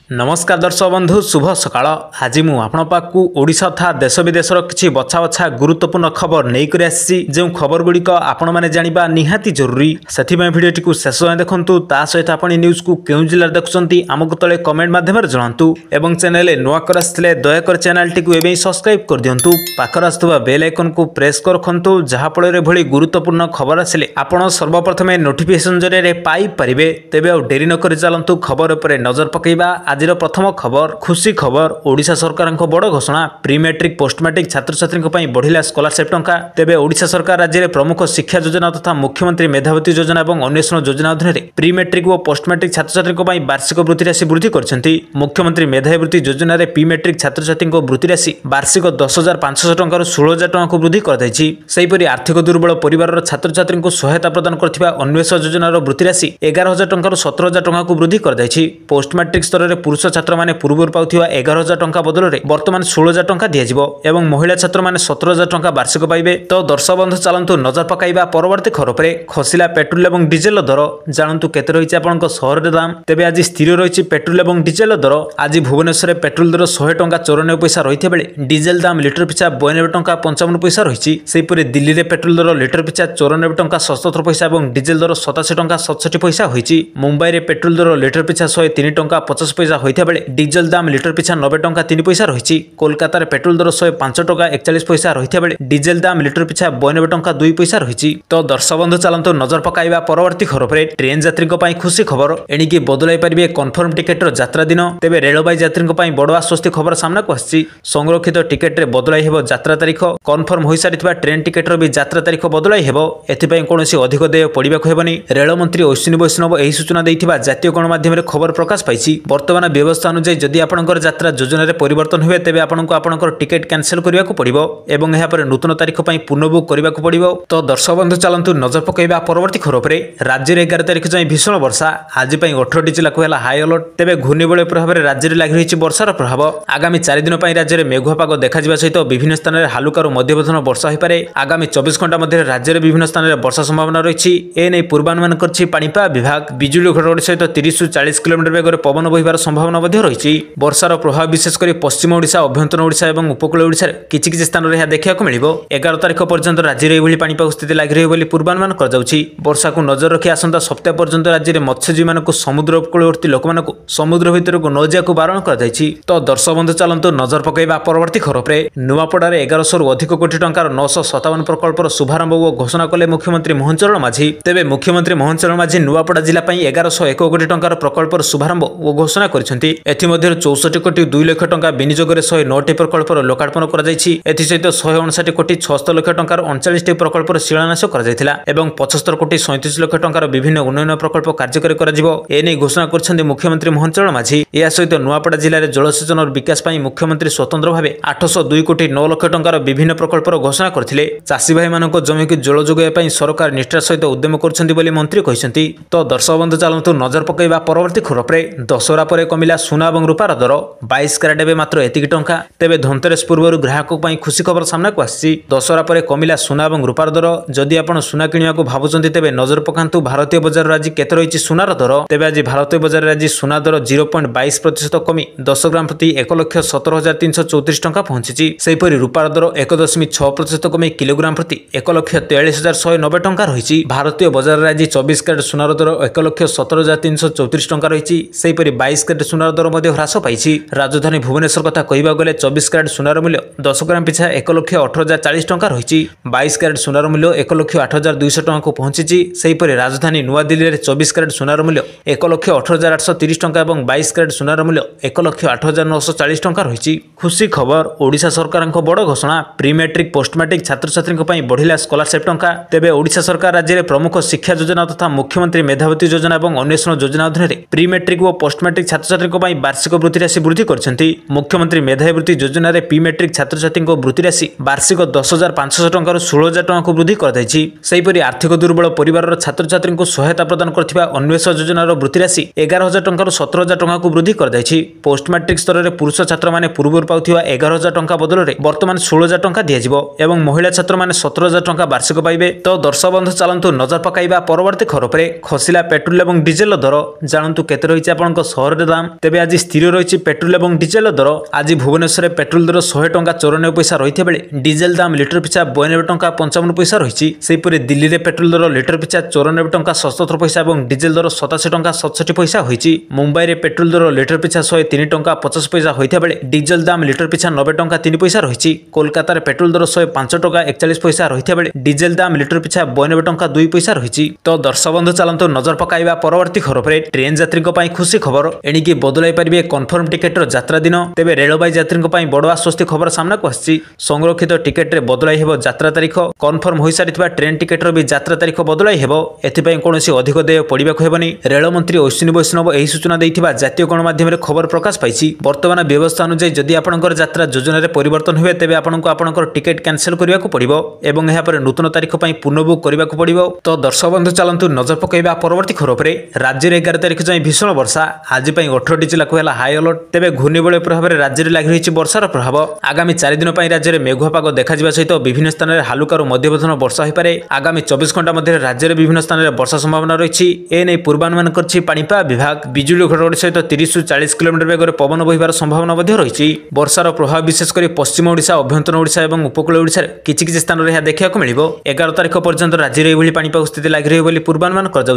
नमस्कार दर्शक बंधु शुभ सकाळ आज मु आपण पाखु ओडिशा तथा देश विदेशर किछि बछा बछा गुरुत्वपूर्ण खबर नै करि आसी जे खबर गुडिक आपण माने जानिबा निहाती जरूरी सेथि में भिडियोटी को शेष जाय देखंतु ता सहित आपण न्यूज को केउ जिल्ला देखुछंती हमकु तळे कमेंट माध्यम रे जणांतु एवं चैनल नुवा कर आस्थिले दया कर चैनल टी को एबे सब्सक्राइब कर दियंतु पाखर आस्तबा बेल आइकन को प्रेस कर रखंतु जहा फळे भली गुरुत्वपूर्ण खबर आसिले आपण सर्वप्रथमे नोटिफिकेशन जरे रे पाई परिबे तेबे आ डेरी न करि चलंतु खबर ऊपर नजर पकेइबा आज प्रथम खबर खुशी खबर ओडिशा सरकार बड़ घोषणा प्री मैट्रिक पोस्ट मैट्रिक छात्र छात्री बढ़िला स्कॉलरशिप टंका तेबे ओडिशा सरकार राज्य में प्रमुख शिक्षा योजना तथा मुख्यमंत्री मेधावती योजना और अन्वेषण योजना अधीन प्री मैट्रिक और पोस्ट मैट्रिक छात्र छात्री वार्षिक वृत्ति राशि वृद्धि करछंती मुख्यमंत्री मेधावृत्ति योजना रे प्री मैट्रिक छात्र छात्री वृत्ति राशि वार्षिक 10,500 टंका 16,000 टंका को वृद्धि कर दैछि सेहिपरि आर्थिक दुर्बल परिवार छात्र छात्री सहायता प्रदान करथिबा अन्वेषण योजनार वृत्ति राशि 11,000 टंका 17,000 टंका को वृद्धि कर दैछि पोस्ट मैट्रिक स्तर रे पुरुष छात्र माने पूर्व पाउथिबा 11,000 टंका बदल रे वर्तमान 16,000 टंका दियाजिबो एवं महिला छात्र माने 17,000 टंका वार्षिक पाइबे तो दर्शक बंधु चलंतु नजर पकाइबा परवर्ती खबर पर खसिला पेट्रोल एवं डीजेल दर जानंतु केते रहिछि आपनक शहर रे दाम तेबे आज स्थिर रहिछि पेट्रोल एवं डीजेल दर आज भुवनेश्वर रे पेट्रोल दर 100 टंका 94 पैसा रहिथे बेले डीजेल दाम लिटर पिछा 92 टंका 55 पैसा रहिछि सेहिपरि दिल्ली रे पेट्रोल दर लिटर पिछा 94 टंका 77 पैसा एवं डीजेल दर 87 टंका 67 पैसा होइछि मुंबई रे पेट्रोल दर लिटर पिछा 103 टंका 50 पैसा होइथा बेले डीजेल दाम लिटर पिछा 90 टंका 3 पैसा रही कोलकाता रे पेट्रोल दर 105 टंका 41 पैसा रही बेले डीजेल दाम लिटर पिछा 92 टंका 2 पैसा रही तो दर्शक बंधु चलंतु नजर पकाइबा परवर्ती खबर पर ट्रेन यात्री खुशी खबर एणिकी बदलाई पारे कन्फर्म टिकेट यात्रा दिन तेबे रेलवे यात्री बड़ आश्वस्ति खबर सामना को आसी संरक्षित टिकेट रे बदलाई हेबो यात्रा तारीख कन्फर्म हो सारी ट्रेन टिकेट भी यात्रा तारीख बदलाई हेबो एथिपई कोनोसी अधिक देय पड़िबाक हेबनी रेल मंत्री अश्विनी वैष्णव एही सूचना दैथिबा जातीय गणमाध्यम रे खबर प्रकाश पाइछि वर्तमान व्यवस्था अनुसार जदि आपनकर यात्रा योजना रे परिवर्तन हुए तेबे आपनको आपनकर टिकेट कैंसिल करिया को पड़िबो एवं एहा पर नूतन तारीख पई पुनः बुक करिया को पड़िबो तो दर्शक बंधु चलंतु नजर पकाइबा परवर्ती खबर पर राज्य रे 11 तारीख जाय भीषण वर्षा आज पई 18 जिल्ला को हला हाई अलर्ट तेबे घूर्णिबलय प्रभाव रे राज्य रे लागि रहिछि वर्षार प्रभाव आगामी 4 दिन पई राज्य रे मेघुआ पाग देखा जिबा सहित विभिन्न स्थान रे हालुकारू मध्यम वर्षा होई पारे आगामी 24 घंटा मध्ये राज्य रे विभिन्न स्थान रे वर्षा संभावना रहिछि ए नै पूर्वानुमान करछि पाणीपाग विभाग बिजुली घड़घड़ी सहित 30 से 40 किलोमीटर वेगर पवन बहिबार संभावना मध्ये रहिछि वर्षार प्रभाव विशेष कर पश्चिम ओडिशा अभ्यंतर ओडिशा और उपकूल ओडिशा किछि स्थान रे देखा मिलिबो 11 तारिख पर्यंत राज्य रे एभली पाणीपाग स्थिति लागि रहि बोली पूर्वानुमान कर जाउछि वर्षा को नजर रखि आसंता सप्ताह पर्यंत राज्य रे मत्स्यजीवी मानक समुद्र उपकूलवर्ती लोक मानक समुद्र भीतर को न जायको बारण कर जाइछि तो दर्शक बंधु चलंतु नजर पकाइबा परवर्ती खबर पर नुआपड़ा रे 1100 रु अधिक कोटी टंकार 957 प्रकल्पर शुभारंभ और घोषणा कले मुख्यमंत्री मोहन चरण माझी तेबे मुख्यमंत्री मोहन चरण माझी नुआपड़ा जिला पई 1101 कोटी टंकार प्रकल्पर शुभारंभ और घोषणा करिसेंती एथि मध्ये 64 कोटी 2 लाख टंका विनियोग रे 109 प्रकल्पर लोकार्पण करा जायछि एथि सहित 159 कोटी 76 लाख टंकार 39 प्रकल्पर शिलान्यास करा जायथिला एवं 75 कोटी 37 लाख टंकार विभिन्न उन्नयन प्रकल्प कार्यकारी करा जिवो एनै घोषणा करछन्ती मुख्यमंत्री मोहन चरण माझी या सहित नुआपड़ा जिल्ला रे जलसेचन और विकास पई मुख्यमंत्री स्वतंत्र भाबे 802 कोटी 9 लाख टंकार विभिन्न प्रकल्पर घोषणा करथिले चासी भाई मानको जमी की जल जोगाय पई सरकार निष्ठा सहित उद्यम करछन्ती बोली मंत्री कहिसन्ती तो दर्शक बंधु चलंतु नजर पकाइबा परवर्ती खबर पर दशहरा पर कमिला सुना और रूपार दर 22 कैरेट एबे मात्र एतिक टंका तेबे धनतेरस पूर्व ग्राहक पई खुशी खबर सामना को आसी दशहरा पर कमिला सुना और रूपार दर जदि आपण सुना किनिया को भाबुचंती तेबे नजर पकांतु भारतीय बाजार आज केते रहिछि सुनार दर तेबे आज भारतीय बाजार आज सुना दर 0.22% कमी 10 ग्राम प्रति 1,17,334 टंका पहुंची सेहिपरि रूपार दर 1.6% कमी किलोग्राम प्रति 1,43,190 टंका रहिछि भारतीय बाजार आज 24 कैरेट सुनार दर 1,17,334 टंका रहिछि सेहिपरि 22 कैरेट सुनार दर मध्ये ह्रास पाइछि राजधानी भुवनेश्वर कथा कहिबा गले 24 कैरेट सुनार मूल्य 10 ग्राम पिछा 1,18,040 टंका रहिछि 22 कैरेट सुनार मूल्य 1,08,200 टंका को पहुंची सेहिपरि राजधानी नुआ दिल्ली रे 24 कैरेट सुनार मूल्य 1,18,830 टंका एवं 22 कैरेट सुनार मूल्य 1,08,940 टंका रहिछि खुशी खबर ओडिशा सरकार बड़ घोषणा प्री मैट्रिक पोस्ट मैट्रिक छात्र छात्री बढ़िला स्कॉलरशिप टंका तेबे ओडिशा सरकार राज्य में प्रमुख शिक्षा योजना तथा मुख्यमंत्री मेधावती योजना और अन्वेषण योजना अधीन प्री मैट्रिक और पोस्ट मैट्रिक छात्र छात्री वार्षिक वृत्ति राशि वृद्धि करछन्ती मुख्यमंत्री मेधावृत्ति योजना रे प्री मैट्रिक छात्र छात्री वृत्ति राशि वार्षिक 10,500 टंका 16,000 टंका को वृद्धि कर दैछि सेहिपरि आर्थिक दुर्बल परिवार छात्र छात्री सहायता प्रदान करथिबा अन्वेषण योजनार वृत्ति राशि 11,000 टंका 17,000 टंका को वृद्धि कर दैछि पोस्ट मैट्रिक स्तर रे पुरुष छात्र माने पूर्व पाउथिबा 11,000 टंका बदल रे वर्तमान 16,000 टंका दियाजिबो एवं महिला छात्र माने 17,000 टंका वार्षिक पाइबे तो दर्शक बंधु चलंतु नजर पकाइबा परवर्ती खबर पर खसिला पेट्रोल और डीजेल दर जानतु केते रहिछि आपनक शहर रे दाम तेबे आज स्थिर रही पेट्रोल और डिजेल दर आज भुवनेश्वर पेट्रोल दर 100 टंका 94 पैसा रही बेले डिजेल दाम लिटर पिछा 92 टंका 55 पैसा रही। सेहीपरि दिल्ली में पेट्रोल दर लिटर पिछा 94 टंका 77 पैसा और डिजेल दर 87 टंका 67 पैसा होती। मुंबई में पेट्रोल दर लिटर पिछा 103 टंका 50 पैसा होता बेले डिजेल दाम लिटर पिछा 90 टंका 3 पैसा रही। कोलकाता पेट्रोल दर 105 टंका 41 पैसा रही बेले डिजेल दाम लिटर पिछा 92 टंका 2 पैसा रही। तो दर्शक बंधु चलतु नजर पकाइबा परवर्ती खबर पर ट्रेन यात्री खुशी खबर एणिकी बदलाई पारे कन्फर्म टिकेटर यात्रा दिन तेज रेलवे यात्री बड़ आश्वस्ति खबर सामना को आसी। संरक्षित टिकेट बदलाई हेब यात्रा तारीख कन्फर्म हो सारी ट्रेन टिकेटर भी यात्रा तारीख बदलाई हेब एथिपाई कौन अधिक देय पड़ा हेबनी। रेलमंत्री अश्विनी वैष्णव यही सूचना देथिबा जातीय गणमाध्यम खबर प्रकाश पाई। वर्तमान व्यवस्था अनुसार जदि आपंकर यात्रा योजन परिवर्तन हुए तेज आपंकर टिकेट कैंसल करने को पड़ो और यहाँ नूतन तारीख पर पुनर्बुक करने को पड़ो। तो दर्शक बंधु चलतु नजर पकाइबा परवर्ती खबर पर राज्य में 11 तारीख जाए भीषण वर्षा आज 18टी जिला को हाई अलर्ट तेज घूर्णिबलय प्रभाव में राज्य में लगी रही वर्षार प्रभाव आगामी 4 दिन राज्य में मेघुआ पाग देखा सहित विभिन्न स्थान में हालुकारू मध्यम वर्षा हो पारे। आगामी 24 घंटा मध्य राज्य में विभिन्न स्थान में वर्षा संभावना रही एने पूर्वानुमान कर पाणीपाग विभाग बिजुली घड़घड़ी सहित 30 ରୁ 40 किलोमीटर वेगर पवन बहिबार संभावना रही। वर्षार प्रभाव विशेषकर पश्चिम ओडिशा अभ्यंतर ओडिशा और उपकूल ओडिशा किछि स्थान में देखा मिल 11 तारीख पर्यंत राज्य में यह पाणीपाग स्थिति लगी रही पूर्वानुमान कर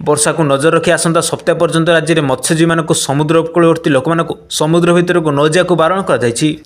वर्षा को नजर रखी आसंता सप्ताह पर्यंत राज्य में मत्स्यजीवी मानक समुद्र उपकूलवर्ती लोक मानक समुद्र भितर को न जाकू बारण कर।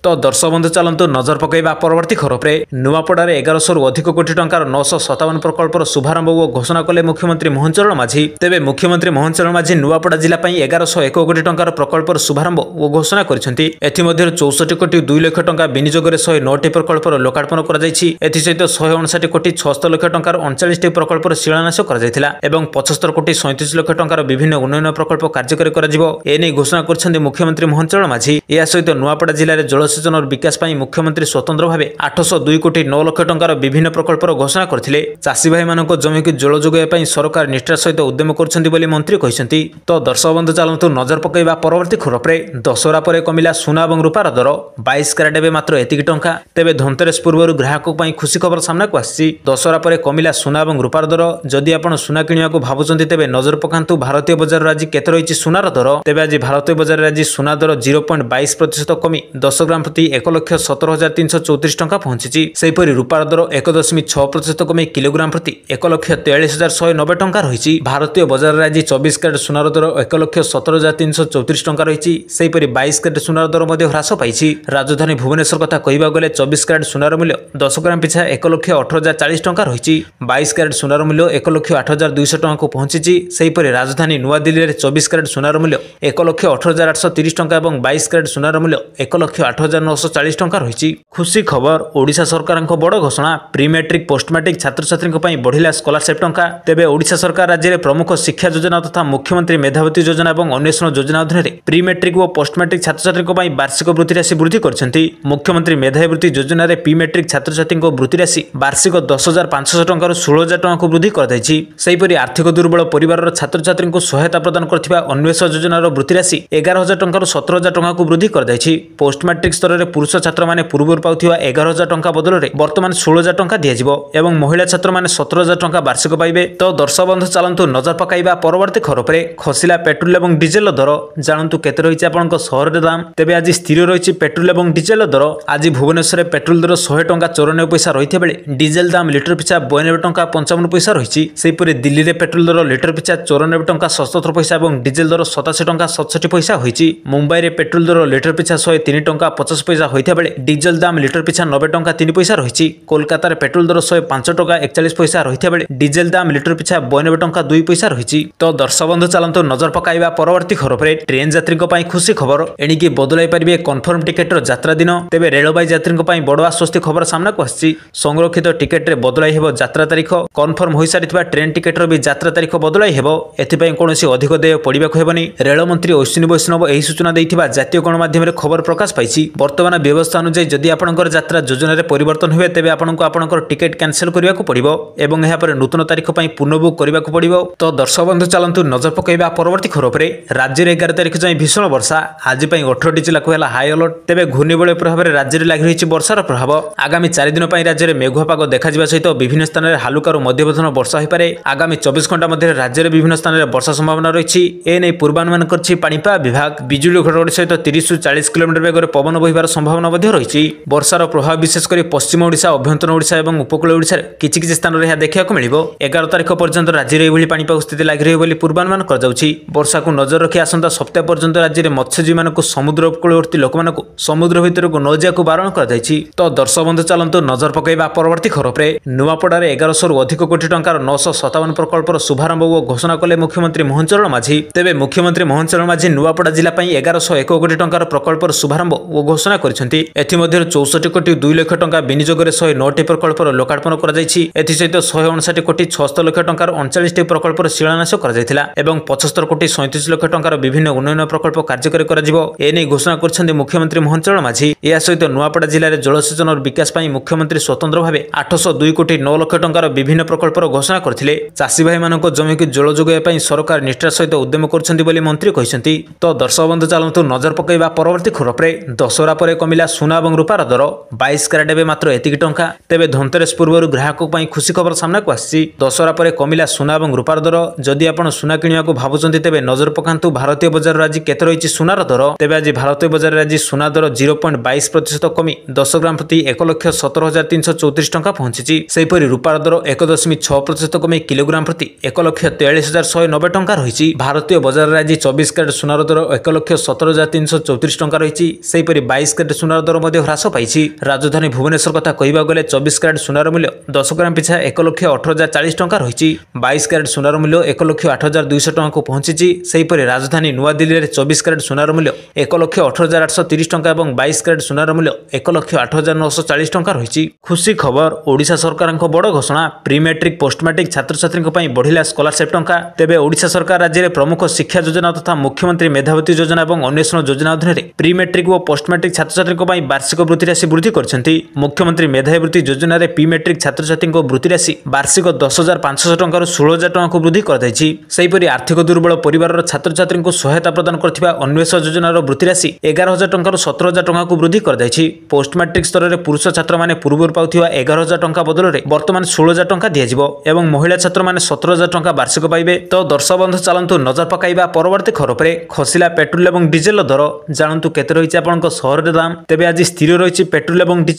तो दर्शक बंधु चलतु नजर पकाइबा परवर्ती खबर पर नुआपड़ा 1100 ରୁ अधिक कोटी टंकार 957 प्रकल्पर शुभारंभ और घोषणा कले मुख्यमंत्री मोहन चरण माझी। तेबे मुख्यमंत्री मोहन चरण माझी नुआपड़ा जिला 1101 कोटी टंकार प्रकल्पर शुभारंभ और घोषणा करछंती। एथिमध्यर 64 कोटी 2 लाख टंका विनियोगरे 109टी प्रकल्पर लोकार्पण कर जायछि। एथि सहित 159 कोटी 76 लाख टंकार 39टी प्रकल्पर शिलान्यास कर जायथिला एवं 75 कोटी 37 लाख टंकार विभिन्न उन्नयन प्रकल्प कार्यकारी कर जिवो एने घोषणा करछंती मुख्यमंत्री मोहन चरण माझी। या सहित नुआपड़ा जिले में जलसेचन और विकास ପାଇଁ मुख्यमंत्री स्वतंत्र भाव 802 कोटी 9 लाख टंकार विभिन्न प्रकल्पर घोषणा करथिले। चाषी भाई मानक जमी को जल जोगाई सरकार निष्ठा सहित उद्यम करछंती बोली मंत्री कहिसंती। तो दर्शक बंधु चलतु नजर पकाइबा परवर्ती खबर पर दशहरा पर कमिला सुना और रूपार दर 22 कैरेट एवं मात्र एतिक टंका तेबे धनतेरस पूर्व ग्राहक खुशी खबर सामना को आसी। दशहरा पर कमिला सुना और रूपार दर जदि आपण सुना किनिया को भाबुचंती तेबे नजर पकांतु भारतीय बजार आज केते रही सुनार दर तेबे आज भारतीय बजार आज सुना दर 0.22% कमी 10 ग्राम प्रति 1,17,334 टंका पहुंची। सेहीपरि रूपार दर 1.6% कमी किलोग्राम प्रति 1,43,190 टंका रही। भारतीय बजार आज 24 कैरेट सुनार दर 1,17,334 टंका रही। सेहीपरि 22 कैरेट सुनार दर ह्रास पाई। राजधानी भुवनेश्वर कथा कहबा गले 24 कैरेट सुनार मूल्य 10 ग्राम पिछा 1,18,040 टंका रही। 22 कैरेट सुनार मूल्य 1,08,200 टंका को पहुंची। सेहीपरि राजधानी नुआ दिल्ली में 24 कैरेट सुनार मूल्य 1,18,830 टंका और 22 कैरेट सुनार मूल्य 1,08,940 टंका रही। खुशी खबर ओडिशा सरकार बड़ घोषणा प्री मैट्रिक पोस्ट मैट्रिक छात्र छात्री बढ़िला स्कॉलरशिप टंका तेबे ओडिशा सरकार राज्य में प्रमुख शिक्षा योजना तथा मुख्यमंत्री मेधावती योजना और अन्वेषण योजना अधीन प्री मैट्रिक और पोस्ट मैट्रिक छात्र छात्री वार्षिक वृत्ति राशि वृद्धि करछंती। मुख्यमंत्री मेधावी वृत्ति योजना रे प्री मैट्रिक छात्र छात्री वृत्ति राशि वार्षिक 10,500 टंका 16,000 टंका को वृद्धि कर दैछि। सेहीपरि आर्थिक दुर्बल परिवार छात्र छात्री सहायता प्रदान करथिबा अन्वेषण योजनार वृत्ति राशि 11,000 टंका 17,000 टंका को वृद्धि कर दैछि। पोस्ट मैट्रिक स्तर में पुरुष छात्र माने पूर्व पाउथिबा 11,000 टंका बदल में वर्तमान 16,000 टंका दियाजिबो एवं महिला छात्र माने 17,000 टंका वार्षिक पाइबे। तो दर्शक बंधु चलतु नजर पकाइबा परवर्ती खबर पर खसिला पेट्रोल और डिजेल दर जानतु केते रही आपंक सहर दाम तेबे आज स्थिर रही पेट्रोल और डिजेल दर आज भुवनेश्वर पेट्रोल दर 100 टंका 94 पैसा रही बेले डिजेल दाम लिटर पिछा 92 टंका 55 पैसा रही। सेहीपरि दिल्ली में पेट्रोल दर लिटर पिछा 94 टंका 77 पैसा और डिजेल दर 87 टंका 67 पैसा होती। मुंबई में पेट्रोल दर लिटर पिछा 103 टंका 50 पैसा होता बेले डिजेल दाम लिटर पिछा 90 टंका 3 पैसा रही। कोलकाता पेट्रोल दर 105 टंका 41 पैसा रही बेले डिजेल दाम लिटर पिछा 92 टंका 2 पैसा रही। तो दर्शक बंधु चलतु नजर पकाइबा परवर्ती खबर पर ट्रेन यात्री खुशी खबर एणिकी बदलाई पारे कन्फर्म टिकेटर यात्रा दिन तेज रेलवे यात्री बड़ आश्वस्ति खबर सामना को आसी। संरक्षित टिकेट बदलाई हेब यात्रा तारीख कन्फर्म हो सारी ट्रेन टिकेटर भी यात्रा तारीख बदलाई हेब एथिपाई कौन अधिक देय पड़ा हेबनी। रेलमंत्री अश्विनी वैष्णव यही सूचना देथिबा जातीय गणमाध्यम खबर प्रकाश पाई। वर्तमान व्यवस्था अनुसार जदि आपंकर यात्रा योजन परिवर्तन हुए तेज आपंकर टिकेट कैंसल करने को पड़ो और यहाँ नूतन तारीख पर पुनर्बुक करने को पड़ो। तो दर्शक बंधु चलतु नजर पकाइबा परवर्ती खबर पर राज्य में 11 तारीख जाए भीषण वर्षा आज 18टी जिला को हाई अलर्ट तेज घूर्णिबलय प्रभाव में राज्य में लगी रही वर्षार प्रभाव आगामी 4 दिन राज्य में मेघुआ पाग देखा सहित विभिन्न स्थान में हालुकारू मध्यम वर्षा हो पारे। आगामी 24 घंटा मध्य राज्य में विभिन्न स्थान में वर्षा संभावना रही एने पूर्वानुमान कर କରିଛି ପାଣିପାଗ ବିଭାଗ। ବିଜୁଳି ଘଡ଼ଘଡ଼ି ସହିତ 30 ରୁ 40 କିଲୋମିଟର ବେଗରେ ପବନ ବହିବାର ସମ୍ଭାବନା ମଧ୍ୟ ରହିଛି। ବର୍ଷାର ପ୍ରଭାବ ବିଶେଷ କରି ପଶ୍ଚିମ ଓଡ଼ିଶା, ଅଭ୍ୟନ୍ତରୀଣ ଓଡ଼ିଶା ଏବଂ ଉପକୂଳ ଓଡ଼ିଶାରେ କିଛି କିଛି ସ୍ଥାନରେ ଏହା ଦେଖିବାକୁ ମିଳିବ। 11 ତାରିଖ ପର୍ଯ୍ୟନ୍ତ ରାଜ୍ୟରେ ଏଭଳି ପାଣିପାଗ ସ୍ଥିତି ଲାଗି ରହିବ ବୋଲି ପୂର୍ବାନୁମାନ କରାଯାଉଛି। ବର୍ଷାକୁ ନଜର ରଖି ଆସନ୍ତା ସପ୍ତାହ ପର୍ଯ୍ୟନ୍ତ ରାଜ୍ୟରେ ମତ୍ସ୍ୟଜୀବୀମାନଙ୍କୁ ସମୁଦ୍ର ଉପକୂଳବର୍ତ୍ତୀ ଲୋକମାନଙ୍କୁ ସମୁଦ୍ର ଭିତରକୁ ନ ଯିବାକୁ ବାରଣ କରାଯାଇଛି। ତ ଦର୍ଶକ ବନ୍ଧୁ ଚାଲନ୍ତୁ ନଜର ପକାଇବା ପରବର୍ତ୍ତୀ ଖବର ଉପରେ। ନୂଆପଡ଼ାରେ 1100 ରୁ ଅଧିକ କୋଟି ଟଙ୍କାର 957 ପ୍ରକଳ୍ପର ଶୁଭାରମ୍ଭ ଓ ଘୋଷଣା କଲେ ମୁଖ୍ୟମନ୍ତ୍ରୀ ମୋହନ ଚରଣ ମାଝୀ। ତେବେ ମୁଖ୍ୟମନ୍ତ୍ରୀ ମୋହନ ଚରଣ ମାଝୀ ନୂଆପଡ଼ା ଜିଲ୍ଲା ପାଇଁ 1101 କୋଟି ଟଙ୍କାର ପ୍ରକଳ୍ପର ଶୁଭାରମ୍ଭ ଓ ଘୋଷଣା କରିଛନ୍ତି। ଏଥିମଧ୍ୟରୁ 64 କୋଟି 2 ଲକ୍ଷ ଟଙ୍କା ବିନିଯୋଗରେ 109ଟି ପ୍ରକଳ୍ପର ଲୋକାର୍ପଣ କରାଯାଇଛି। ଏଥିସହିତ 159 କୋଟି 76 ଲକ୍ଷ ଟଙ୍କାର 39ଟି ପ୍ରକଳ୍ପର ଶିଳାନ୍ୟାସ କରାଯାଇଥିଲା ଏବଂ 75 କୋଟି 37 ଲକ୍ଷ ଟଙ୍କାର ବିଭିନ୍ନ ଉନ୍ନୟନ ପ୍ରକଳ୍ପ କାର୍ଯ୍ୟକାରୀ କରାଯିବ। ଏନେଇ ଘୋଷଣା କରିଛନ୍ତି ମୁଖ୍ୟମନ୍ତ୍ରୀ ମୋହନ ଚରଣ ମାଝୀ। ଏହା ସହିତ ନୂଆପଡ଼ା ଜିଲ୍ଲାରେ ଜଳସେଚନର ବିକାଶ ପାଇଁ ମୁଖ୍ୟମନ୍ତ୍ରୀ ସ୍ୱତନ୍ତ୍ର ଭାବେ 802 କୋଟି 9 ଲକ୍ଷ ଟଙ୍କାର ବିଭିନ୍ନ ପ୍ରକଳ୍ପର ଘୋଷଣା କରିଥିଲେ। ଚାଷୀ ଭାଇମାନଙ୍କ ଜମିକୁ ଜଳ ଯୋଗାଇବା ପାଇଁ ସରକାର ନିଷ୍ଠାର ସହିତ ଉଦ୍ୟମ କରୁଛନ୍ତି ବୋଲି ମନ୍ତ୍ରୀ କହିଛନ୍ତି। ତ ଦର୍ଶକ ବନ୍ଧୁ ଚାଲନ୍ତୁ ନଜର ପକାଇବା ପରବର୍ତ୍ତୀ ଖବର ଉପରେ। ଦଶହରା ପରେ କମିଲା ସୁନା ଏବଂ ରୂପାର ଦର। 22 କ୍ୟାରେଟ୍ ଏବେ ମାତ୍ର ଏତିକି ଟଙ୍କା। ତେବେ ଧନତେରସ ପୂର୍ବରୁ ଗ୍ରାହକଙ୍କ ପାଇଁ ଖୁସି ଖବର ସାମ୍ନାକୁ ଆସିଛି। ଦଶହରା ପରେ କମିଲା ସୁନା ଏବଂ ରୂପାର ଦର। ଯଦି ଆପଣ ସୁନା କିଣିବାକୁ ଭାବୁଛନ୍ତି ତେବେ ନଜର ପକାନ୍ତୁ ଭାରତୀୟ ବଜାରରେ ଆଜି କେତେ ରହିଛି ସୁନାର ଦର। ତେବେ ଆଜି ଭାରତୀୟ ବଜାରରେ ଆଜି ସୁନା ଦର 0.22% କମି 10 ଗ୍ରାମ ପ୍ରତି 1,17,334 ଟଙ୍କା ପହଞ୍ଚିଛି। ସେହିପରି ରୂପାର ଦର 1.6% କମି କିଲୋଗ୍ରାମ ପ୍ରତି 1,43,190 ଟଙ୍କା ରହିଛି। ଭାରତୀୟ ବଜାରରେ ଆଜି 24 କ୍ୟାରେଟ୍ ସୁନାର ଦର 1,17,334 ଟଙ୍କା ରହିଛି। ସେହିପରି 22 କ୍ୟାରେଟ୍ ସୁନାର ଦର ମଧ୍ୟ ହ୍ରାସ ପାଇଛି। ରାଜଧାନୀ ଭୁବନେଶ୍ୱର କଥା କହିବାକୁ ଗଲେ 24 କ୍ୟାରେଟ୍ ସୁନାର ମୂଲ୍ୟ 10 ଗ୍ରାମ ପିଛା 1,18,040 ଟଙ୍କା ରହିଛି। 22 କ୍ୟାରେଟ୍ ସୁନାର ମୂଲ୍ୟ 1,08,200 ଟଙ୍କାକୁ ପହଞ୍ଚିଛି। ସେହିପରି ରାଜଧାନୀ ନୂଆଦିଲ୍ଲୀରେ 24 କ୍ୟାରେଟ୍ ସୁନାର ମୂଲ୍ୟ 1,18,830 ଟଙ୍କା ଏବଂ 22 କ୍ୟାରେଟ୍ ସୁନାର ମୂଲ୍ୟ 1,08,940 ଟଙ୍କା ରହିଛି। ଖୁସି ଖବର, ଓଡ଼ିଶା ସରକାରଙ୍କ ବଡ଼ ଘୋଷଣା। ପ୍ରି ମ୍ୟାଟ୍ରିକ୍ ପୋଷ୍ଟ ମ୍ୟାଟ୍ରିକ୍ ଛାତ୍ରଛାତ୍ରୀଙ୍କ ପାଇଁ ବଢ଼ିଲା ସ୍କଲାରସିପ୍ ଟଙ୍କା। ତେବେ ଓଡ଼ିଶା ସରକାର ରାଜ୍ୟରେ ପ୍ରମୁଖ ଶିକ୍ଷା ଯୋଜନା ତଥା ମୁଖ୍ୟମନ୍ତ୍ରୀ ମେଧାବୃତ୍ତି ଯୋଜନା ଏବଂ ଅନ୍ୱେଷଣ ଯୋଜନା ଅଧୀନରେ ପ୍ରି ମ୍ୟାଟ୍ରିକ୍ ଓ ପୋଷ୍ଟ ମ୍ୟାଟ୍ରିକ୍ ଛାତ୍ରଛାତ୍ରୀଙ୍କ ପାଇଁ ବାର୍ଷିକ ବୃତ୍ତି ରାଶି ବୃଦ୍ଧି କରିଛନ୍ତି। ମୁଖ୍ୟମନ୍ତ୍ରୀ ମେଧାବୃତ୍ତି ଯୋଜନାରେ ପ୍ରି ମ୍ୟାଟ୍ରିକ୍ ଛାତ୍ରଛାତ୍ରୀଙ୍କ ବୃତ୍ତି ରାଶି ବାର୍ଷିକ 10,500 ଟଙ୍କାରୁ 16,000 ଟଙ୍କାକୁ ବୃଦ୍ଧି କରାଯାଇଛି। ସେହିପରି ଆର୍ଥିକ ଦୁର୍ବଳ ପରିବାରର ଛାତ୍ରଛାତ୍ରୀଙ୍କୁ ସହାୟତା ପ୍ରଦାନ କରୁଥିବା ଅନ୍ୱେଷଣ ଯୋଜନାର ବୃତ୍ତି ରାଶି 11,000 ଟଙ୍କାରୁ 17,000 ଟଙ୍କାକୁ ବୃଦ୍ଧି କରାଯାଇଛି। ପୋଷ୍ଟ ମ୍ୟାଟ୍ରିକ୍ ସ୍ତରରେ ପୁରୁଷ ଛାତ୍ରମାନେ ପୂର୍ବରୁ ପାଉଥିବା 11,000 ଟଙ୍କା ବଦଳରେ ବର୍ତ୍ତମାନ 16,000 ଟଙ୍କା ଦିଆଯିବ ଏବଂ ମହିଳା ଛାତ୍ରମାନେ 17,000 ଟଙ୍କା ବାର୍ଷିକ ପାଇବେ। ତ ଦର୍ଶକ ବନ୍ଧୁ ଚାଲନ୍ତୁ ନଜର ପକାଇବା ପରବର୍ତ୍ତୀ ଖବର ଉପରେ। ଖସିଲା ପେଟ୍ରୋଲ ଏବଂ ଡିଜେଲର ଦର। ଜାଣନ୍ତୁ କେତେ ରହିଛି ଆପଣଙ୍କ ସହରରେ ଦାମ। ତେବେ ଆଜି ସ୍ଥିର ରହିଛି ପେଟ୍ରୋଲ ଏବଂ